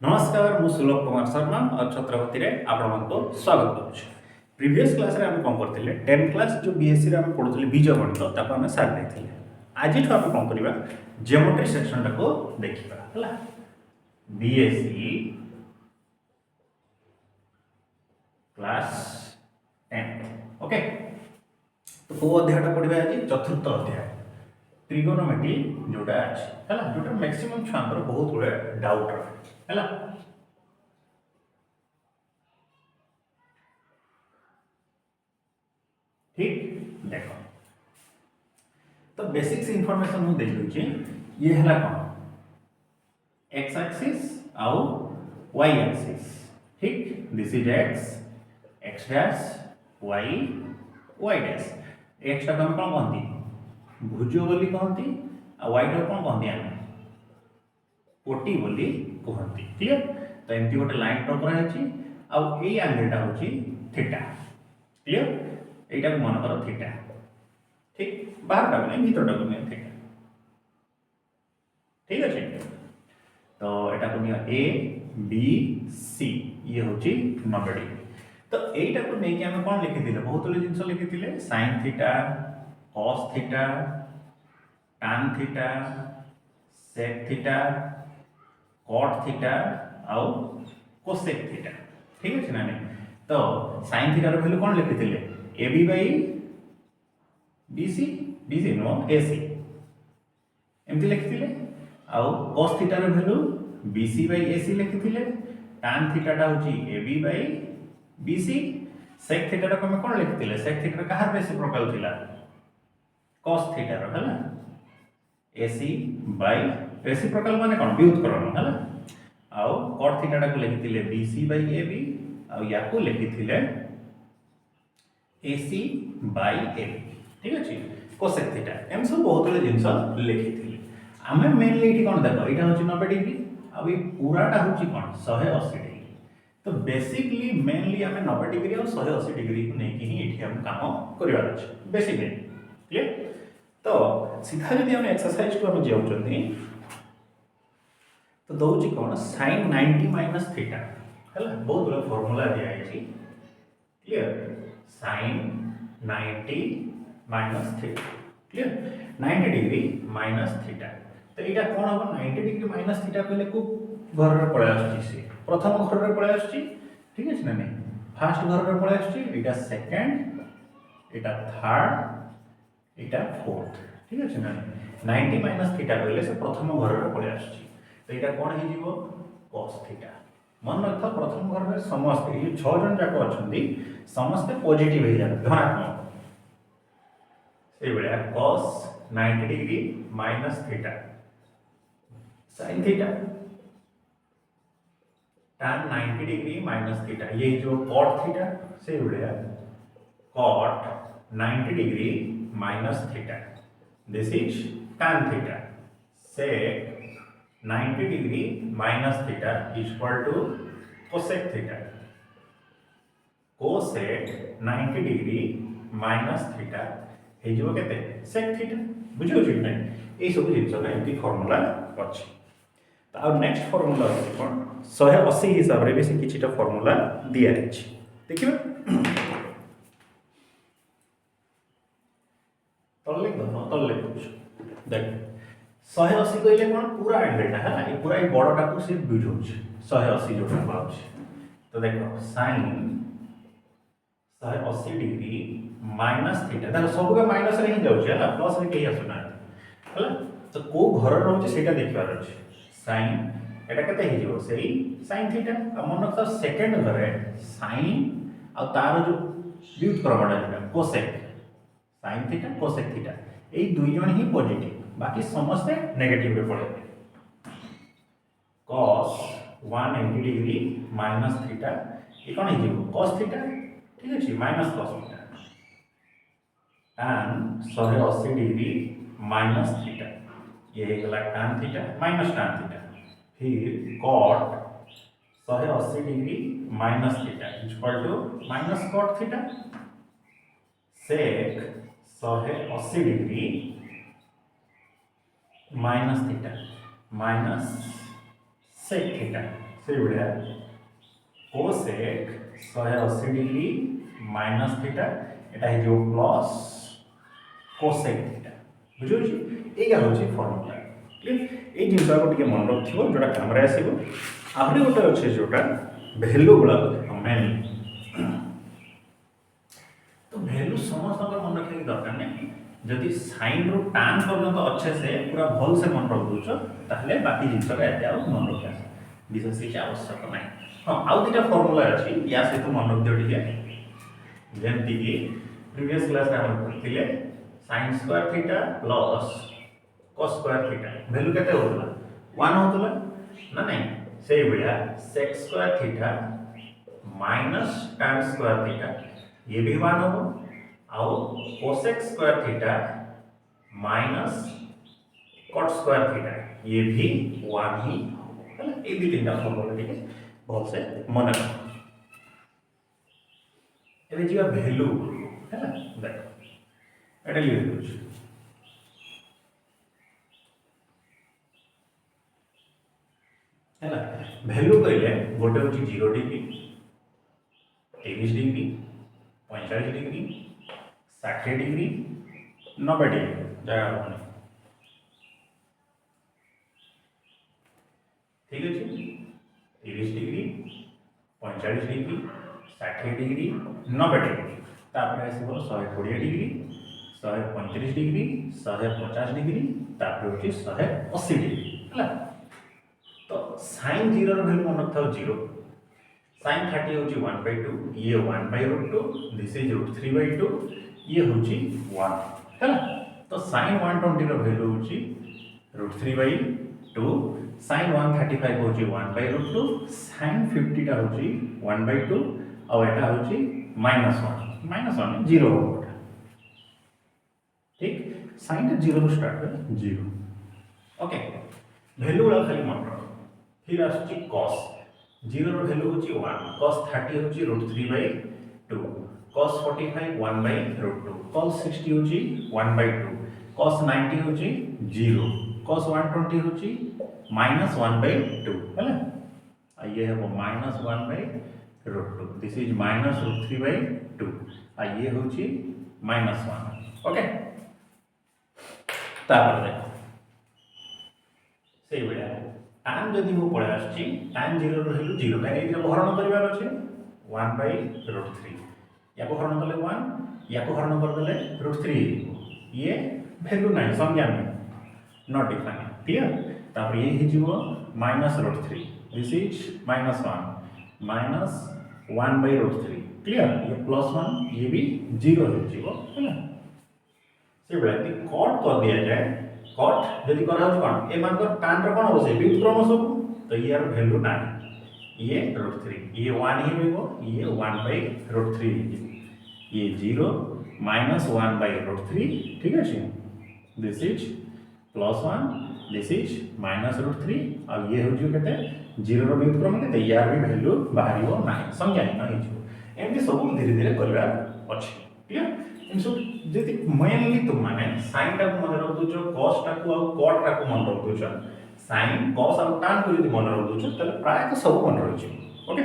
नमस्कार मु सुलभ कुमार शर्मा और छत्रपति रे आपण को स्वागत करुछु। प्रीवियस क्लास रे हम कोन करथिले 10 क्लास जो बीएससी रे हम पढुथिले बीजगणित ताको हम सार दैथिले। आज ठो हम कोन करिबा ज्योमेट्री सेक्शन टा को देखिबा हला। BSc class 10 okay. तो को अध्याय टा पढिबा आज चतुर्थ अध्याय ट्रिगोनोमेट्री जोटा अछि हला, जोटा मैक्सिमम छात्र बहुत बड़े डाउट रहे हला। ठीक देखो तो बेसिक्स इंफॉर्मेशन मु दे दूची। ये हला कोन एक्स एक्सिस आउ वाई एक्सिस। ठीक this is X dash Y dash. X टा हम कोन कहंती भुज बोली कहंती आ वाई टा कोन कहंती हम कोटी बोली कहंती। क्लियर। तो एमती गोटे लाइन ड्रा करा अछि आ एई एंगल टा होची थीटा। क्लियर। एटा को मन करो थीटा। ठीक बाहर टा नहीं भीतर टा को नहीं थीटा। ठीक अछि। तो एटा को निया ए बी सी ये होची 90 डिग्री। तो एटा को नै कि हम कोन लिखि दिले बहुत ले जिंस लिखि दिले sin theta cos theta tan theta sec theta cot theta आउ cosec थीटा। ठीक अछि ना नहीं। तो sin थीटा रो वैल्यू कोन लिखि दिले AB by BC नो AC एमती लिखिथिले। आउ cos थीटा रो वैल्यू BC by AC लिखिथिले। tan थीटा टा होची AB by BC। sec theta रो हम कोन लिखिथिले sec थीटा रो कहार रेसिप्रोकल थिला cos थीटा रो हला। AC by रेसिप्रोकल माने कोन व्युत्क्रम हला। आउ cot थीटा टा को लिखिथिले BC by AB आउ या को लिखिथिले AC by AB। ठीक अछि। cosec थीटा एम सब बहुत ले जिंस लिखिथिले। आमे मेनली एठी कोन देखो एटा होची 90 डिग्री आ ई पूराटा होची कोन 180 डिग्री। तो बेसिकली मेनली आमे 90 डिग्री और 180 डिग्री को नेकी ही एठी हम काम करिवार अछि बेसिकली। क्लियर। तो सीधा यदि हम एक्सरसाइज को हम जेउचंती तो दउची कोन sin 90 माइनस थीटा हला। बहुत बड़ा फार्मूला दिया है। Clear. sin 90 minus theta. Clear. 90 degree minus theta. तो एटा कोन हो 90 डिग्री माइनस थीटा कहले को घर रे पळे आछी से प्रथम घर रे पळे आछी। ठीक अछि ना नहीं। फर्स्ट घर रे पळे आछी एटा सेकंड एटा थर्ड एटा फोर्थ। ठीक अछि ना 90 माइनस थीटा कहले से प्रथम घर रे पळे आछी। तो एटा कोन हे जीवो cos थीटा। मन रख प्रथम घर में समस्त ये 6 जन जाक अछंती समस्त पॉजिटिव हे जात धनात्मक। से बेला cos 90 degree minus theta sin theta tan 90 degree minus theta ये जो cot थीटा से बेला cot 90 degree minus theta this is tan theta sec 90 degree minus theta is equal to cosec theta. cosec 90 degree minus theta हे जो केते sec theta. बुझियो छी नै ए सब जिंस ना एमती फार्मूला अछि। तो आ नेक्स्ट फार्मूला अछि कोन 180 हिसाब रे बेसी किछिटा फार्मूला दिया अछि देखिबे। तल्ले दनो तल्ले देख 180 कहले कोन पूरा एंगलटा है ना। पूरा ए बड़टा को से बुझौछ 180 जोटा पाउछ। तो देखो sin 180 डिग्री माइनस थीटा देखो सब के माइनस रे ही जाउछ है ना प्लस रे केही आसुना हला। तो को घर रहउछ सेटा देखबार अछि sin एटा कते हे जिवो सेही sin थीटा। आ मन रख सेकंड घरे sin आ तार जो व्युत्क्रमणा जेटा cosec sin theta cosec theta ए दुई जण ही पॉजिटिव बाकी समस्त नेगेटिव रे पड़े। cos 180 डिग्री माइनस थीटा ये कोन हे cos थीटा। ठीक अछि minus cos theta tan 180 degree minus theta ये हे गला tan theta minus tan theta. फिर cot 180 degree minus theta is equal to minus cot theta sec 180 degree minus theta minus sec theta से बढ़िया cosec 180 degree minus theta एटा है जो plus cosec theta बुझुछि एगा होछि फार्मूला क्लियर ए जिनसा को टिके मन रखथिबो जोटा कैमरा आसीबो आहुरी गोटे अछि जोटा वैल्यू गुला मेन तो वैल्यू समस्त मन रखने दरकार नहीं जदि साइन रु tan पर्यंत अच्छे से पूरा भल से मन रख दोछ ताहले बाकी जिनसा एते आ मन रखा विशेष କିଛି आवश्यक ନାହିଁ हाँ आउ दुटा फॉर्मूला अछि या सहित मन रख दियो टिके जेमति कि प्रीवियस क्लास रे हम पढ़िले sin square theta plus cos square theta value केते होतला 1 होतला ना नहीं सेही बढ़िया sec square theta minus tan square theta ये भी 1 हो आउ cosec square theta minus cot square theta ये भी 1 ही है ना ये भी तीनटा फॉर्मूला ठीक है बहुत से मन रख एबे जीवा वैल्यू है ना देखो एटा लिख दउछ है ना वैल्यू कहले गोटे होची 0 degree 23 degree 45 degree 60 degree 90 degree जगह होने ठीक है 30 डिग्री 45 डिग्री 60 डिग्री 90 डिग्री तापर आसीबो 120 डिग्री 135 डिग्री 150 डिग्री तापर होची 180 डिग्री हला तो sin 0 रो वैल्यू मन रखथाओ 0 sin 30 होची 1/2 ये 1/√2 दिस इज √3/2 ये होची 1 हला तो sin 120 रो वैल्यू होची √3/2 sin 135 होची 1/√2 sin 50 टा होची 1/2 और एटा होची -1 0 होगा ठीक sin टा 0 रो स्टार्ट है 0 ओके वैल्यू वाला खाली मन रखो फिर आछी cos 0 रो वैल्यू होची 1 cos 30 होची √3/2 cos 45 1/√2 cos 60 होची 1/2 cos 90 होची 0 cos 120 होची -1/2 हैला आ ये है वो -1/√2 दिस इज -√3/2 आ ये होची -1 ओके तापर देखो सेही बढ़िया tan जदि मु पळे आछि tan 0 रो वैल्यू 0 काहे एटा हरण करिवार अछि 1/√3 याको हरण करले 1 याको हरण कर देले √3 ये वैल्यू नहीं संज्ञा में नॉट डिफाइन क्लियर तापर ये ही जीवो -√3 दिस इज -1 -1/√3 क्लियर ये +1 ये भी 0 हो जीवो है ना से बड़ा कि कट कर दिया जाए कट यदि करा हो कोन ए मान को tan रो कोन हो से व्युत्क्रम सब तो ये यार वैल्यू ना ये √3 ये 1 ही होइबो ये 1/√3 ये 0 -1/√3 ठीक है दिस इज +1 दिस इज -√3 और ये हो जो कहते 0 रो व्युत्क्रम के यार भी वैल्यू बाहरिबो नाही संज्ञा नहीं जो एमती सब धीरे धीरे करबा अछि क्लियर इन सब जति मेनली तुम माने sin टा को मन रख दो cos टा को और cot टा को मन रख दो sin cos और tan को यदि मन रख दो तले प्राय तो सब मन रख छ ओके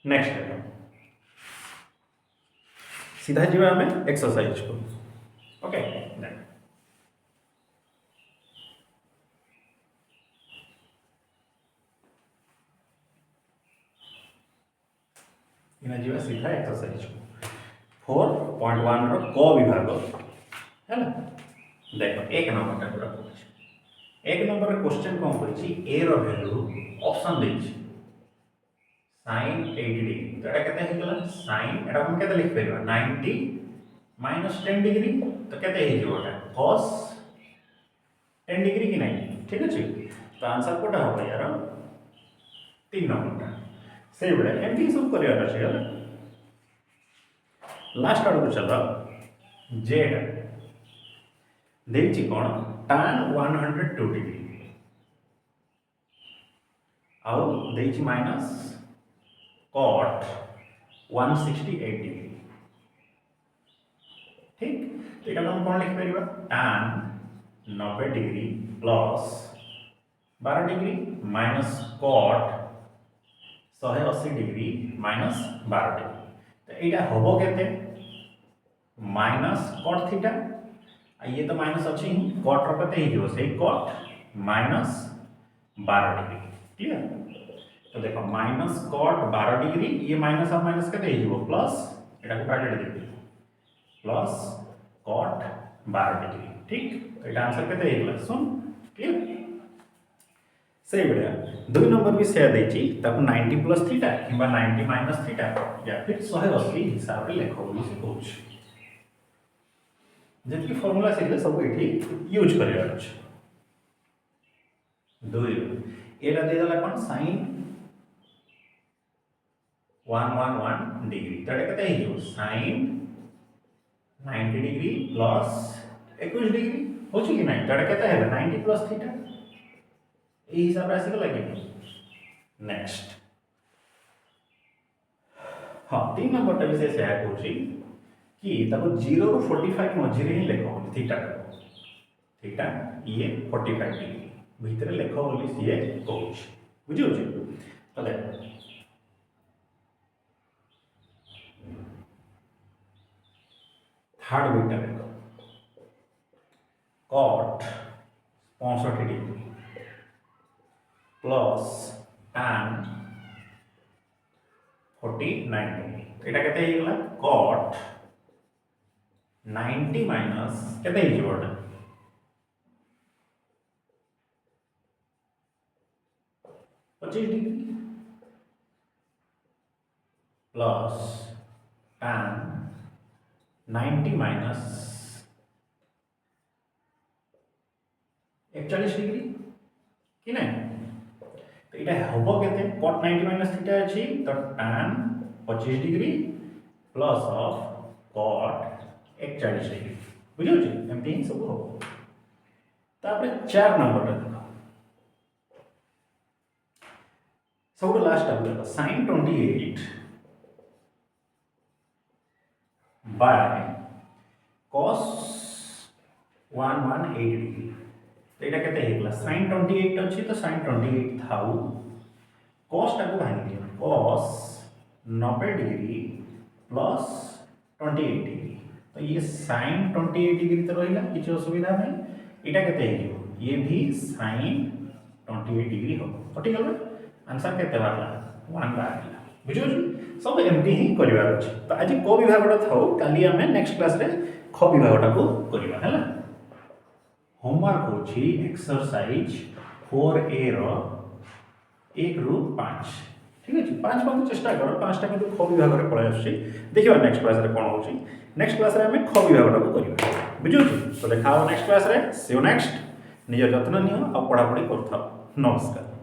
नेक्स्ट सीधा जीवा हमें एक्सरसाइज को ओके इना जीवा सीधा एक्सरसाइज को 4.1 रो क विभाग है ना देखो एक नंबर का पूरा क्वेश्चन एक नंबर रे क्वेश्चन कोन करछि a रो वैल्यू ऑप्शन देछि sin 80 डिग्री तो एटा केते हे गेला sin एटा हम केते लिख परबा 90 -10 डिग्री तो केते हे जोटा cos 10 डिग्री की नहीं ठीक अछि तो आंसर कोटा होबा यार 3 नंबर से बड़े एमती सब करिया अछि लास्ट आड़ को चलो z देखछि कोन tan 102 डिग्री आउ देखछि माइनस cot 168 डिग्री ठीक एटा हम कोन लिख परिबा tan 90 degree plus 12 degree minus cot 180 degree minus 12 degree तो यहाँ हम के माइनस कॉट थीटा ये तो माइनस अच्छी कॉट रखते ही कॉट माइनस 12 डिग्री क्लियर तो देखो माइनस कॉट 12 डिग्री ये माइनस और माइनस के प्लस एटा को ब्रैकेट दे प्लस कॉट 12 डिग्री ठीक तो एटा आंसर के सुन क्लियर से बढ़िया 2 नंबर भी से देची ताको 90 प्लस थीटा किबा 90 माइनस थीटा या फिर 180 हिसाब रे लेखो बोली से कहूछ जेतकी फार्मूला से सब एठी यूज करियार अछि 2 एटा दे देला कोन sin 111 डिग्री तो एटा कते हियो sin 90 डिग्री प्लस 21 डिग्री होची कि नहीं तो एटा कते है 90 प्लस थीटा ए हिसाब राशि को लगे नेक्स्ट हाँ 3 नंबर टा विषय से कहूची कि ताको 0 रो 45 मझिरे ही लेखो थीटा थीटा ये 45 डिग्री भीतर लेखो बोली सीए कहूची बुझियो छी तो देखो थर्ड बीटा देखो cot 65 degree plus tan 49 degree एटा केते हे गेला cot 90 माइनस केते हे जोडा 25 degree plus tan 90 minus 41 degree कि नहीं तो इटा हबो केते cot 90 माइनस थीटा अछि तो tan 25 degree plus of cot 41 degree बुझियो छी एमती ही सब हो तापर 4 नंबर रे देखो सब लास्ट अब देखो sin 28 बाय cos 118 डिग्री तो एटा केते हेगला sin 28 अछि तो sin 28 थाउ cos टा को भांगी दियो cos 90 डिग्री प्लस 28 डिग्री तो ये sin 28 डिग्री तो रहिला किछ असुविधा नहीं एटा केते हेजियो ये भी sin 28 डिग्री हो ठीक है आंसर केते बारला 1 बारला बुझियो सब एमती ही करिवार अछि तो आज को विभागटा थाउ काली हमें नेक्स्ट क्लास रे ख विभागटा को करिवा हैला होमवर्क होछि एक्सरसाइज 4a रो 1 रु 5 ठीक अछि 5 पन चेष्टा करो 5 टा किंतु ख विभाग रे पळै आछि देखिबा नेक्स्ट क्लास रे कोन होछि नेक्स्ट क्लास रे हमें ख विभागटा को करिवा बुझियो तो देखाओ नेक्स्ट क्लास रे सी यू नेक्स्ट निज जत्न नियो आ पढा पढी करथाओ नमस्कार।